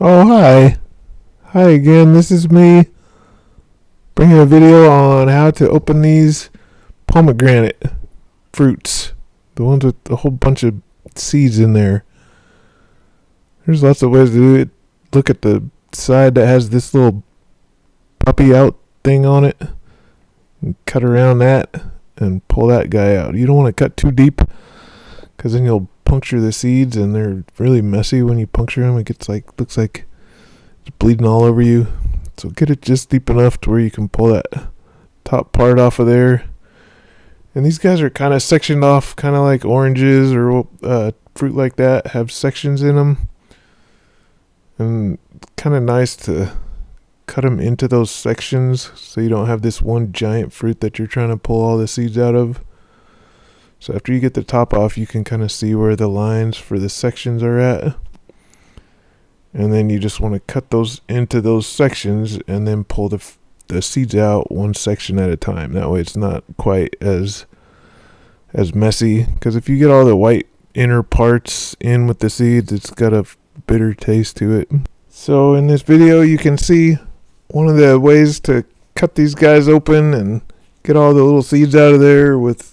Oh, hi. Hi again. This is me bringing a video on how to open these pomegranate fruits. The ones with a whole bunch of seeds in there. There's lots of ways to do it. Look at the side that has this little puppy out thing on it. And cut around that and pull that guy out. You don't want to cut too deep because then you'll puncture the seeds and they're really messy when you puncture them. Looks like it's bleeding all over you. So get it just deep enough to where you can pull that top part off of there. And these guys are kind of sectioned off, kind of like oranges or fruit like that, have sections in them. And kind of nice to cut them into those sections so you don't have this one giant fruit that you're trying to pull all the seeds out of. So after you get the top off, you can kind of see where the lines for the sections are at. And then you just want to cut those into those sections and then pull the seeds out one section at a time. That way it's not quite as messy. Because if you get all the white inner parts in with the seeds, it's got a bitter taste to it. So in this video you can see one of the ways to cut these guys open and get all the little seeds out of there with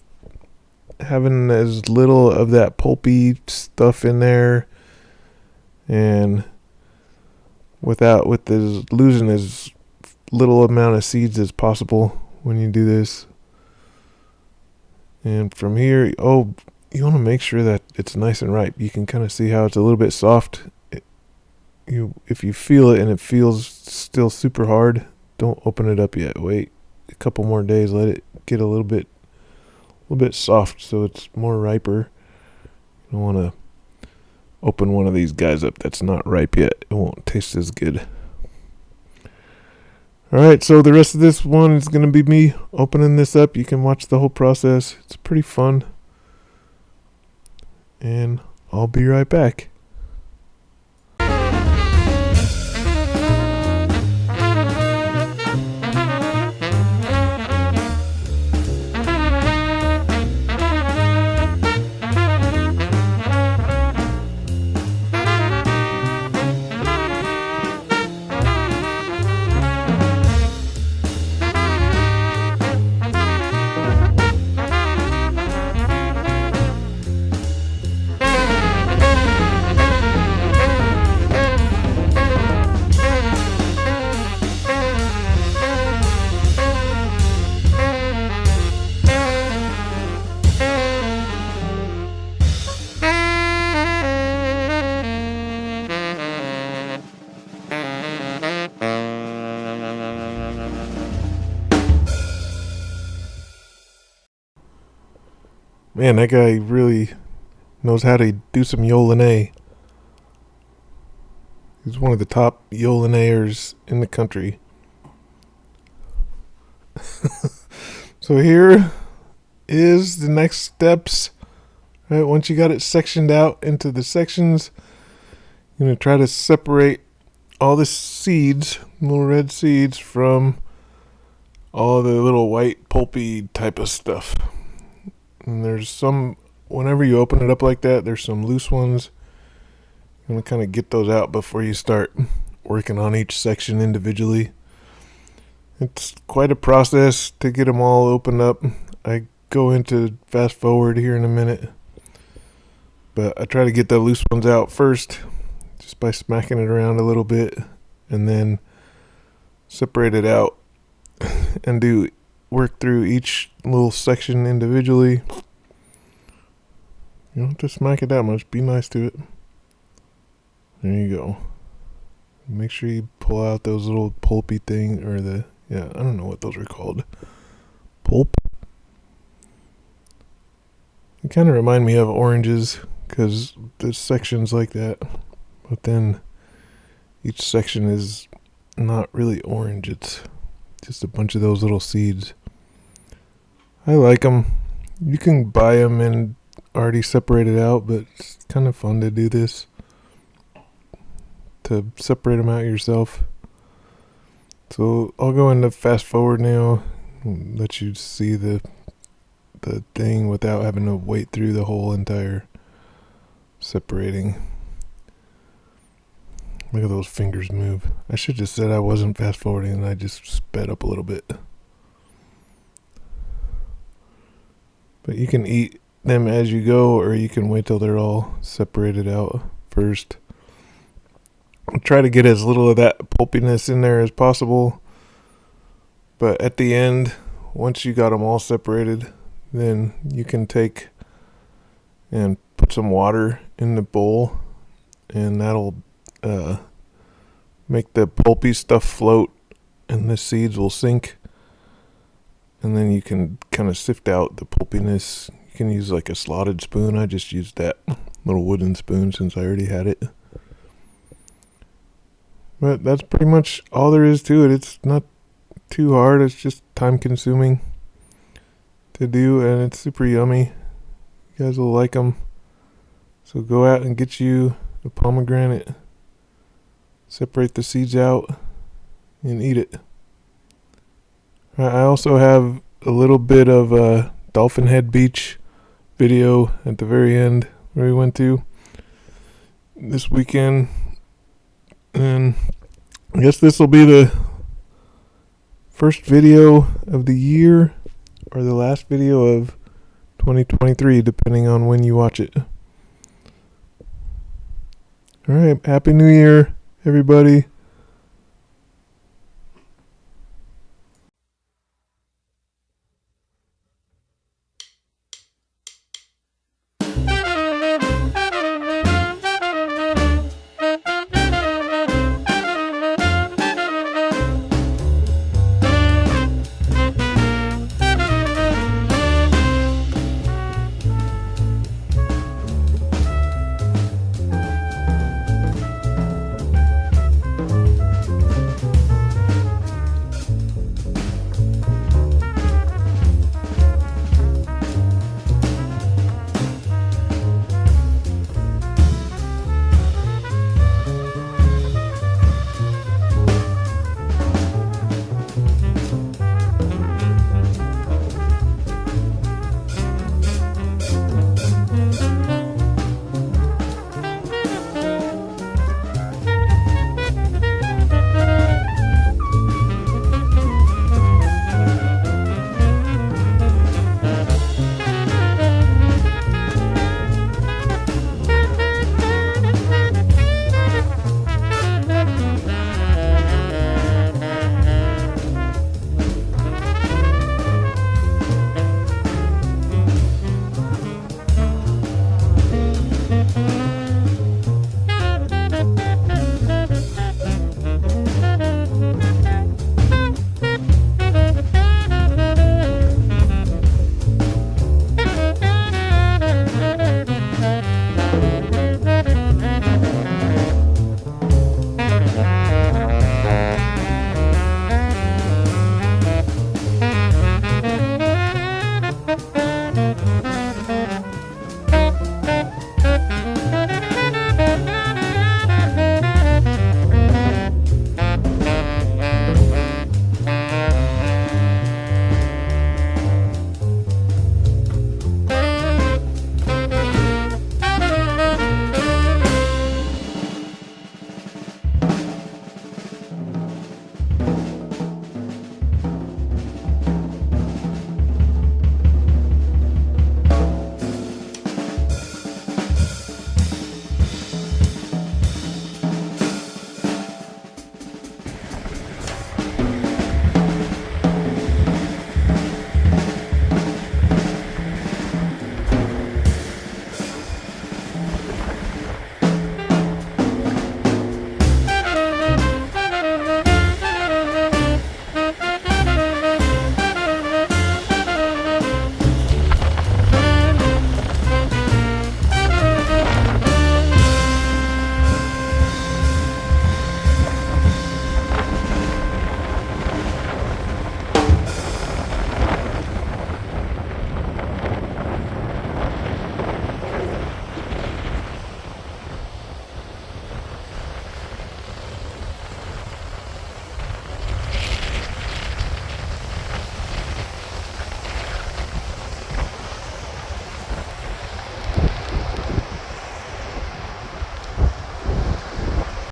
having as little of that pulpy stuff in there and losing as little amount of seeds as possible when you do this. And from here, you want to make sure that it's nice and ripe. You can kind of see how it's a little bit soft. If you feel it and it feels still super hard, don't open it up yet. Wait a couple more days, let it get a little bit soft so it's more riper. You don't want to open one of these guys up that's not ripe yet. It won't taste as good. Alright, so the rest of this one is going to be me opening this up. You can watch the whole process. It's pretty fun. And I'll be right back. Man, that guy really knows how to do some Yolene. He's one of the top Yolenaers in the country. So here is the next steps. Right, once you got it sectioned out into the sections, you're going to try to separate all the seeds, little red seeds, from all the little white pulpy type of stuff. And there's some, whenever you open it up like that, there's some loose ones. You want to kind of get those out before you start working on each section individually. It's quite a process to get them all opened up. I go into fast forward here in a minute, but I try to get the loose ones out first just by smacking it around a little bit and then separate it out and work through each little section individually. You don't have to smack it that much. Be nice to it. There you go. Make sure you pull out those little pulpy thing I don't know what those are called. Pulp? They kind of remind me of oranges because there's sections like that. But then each section is not really orange. It's just a bunch of those little seeds. I like them. You can buy them and already separated out, but it's kind of fun to do this, to separate them out yourself. So I'll go into fast forward now, let you see the thing without having to wait through the whole entire separating. Look at those fingers move. I should just said I wasn't fast forwarding and I just sped up a little bit. But you can eat them as you go, or you can wait till they're all separated out first. I'll try to get as little of that pulpiness in there as possible. But at the end, once you got them all separated, then you can take and put some water in the bowl, and that'll make the pulpy stuff float, and the seeds will sink. And then you can kind of sift out the pulpiness. You can use like a slotted spoon. I just used that little wooden spoon since I already had it. But that's pretty much all there is to it. It's not too hard. It's just time consuming to do, and it's super yummy. You guys will like them. So go out and get you a pomegranate. Separate the seeds out and eat it. I also have a little bit of a Dolphin Head Beach video at the very end where we went to this weekend. And I guess this will be the first video of the year or the last video of 2023, depending on when you watch it. All right, Happy New Year, everybody.